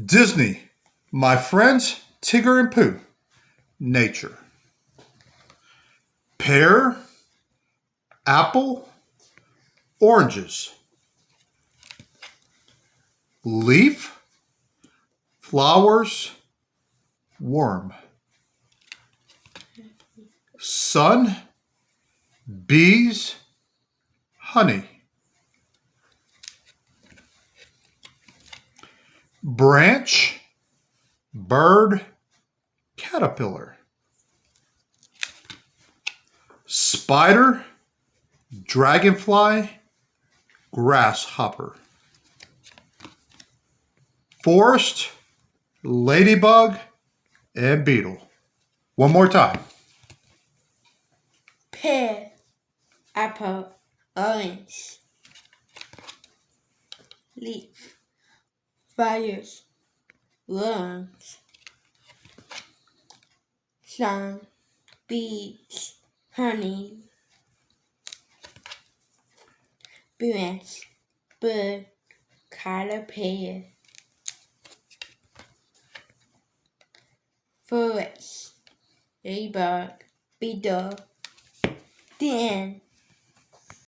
Disney, my friends Tigger and Pooh. Nature. Pear, apple, oranges. Leaf, flowers, worm. Sun, bees, honey. Branch, bird, caterpillar. Spider, dragonfly, grasshopper. Forest, ladybug, and beetle. One more time. Pear, apple, orange. Leaf, flowers, worms. Sun, bees, honey. Branch, bird, caterpillar. Forest, ladybug, beetle. The end.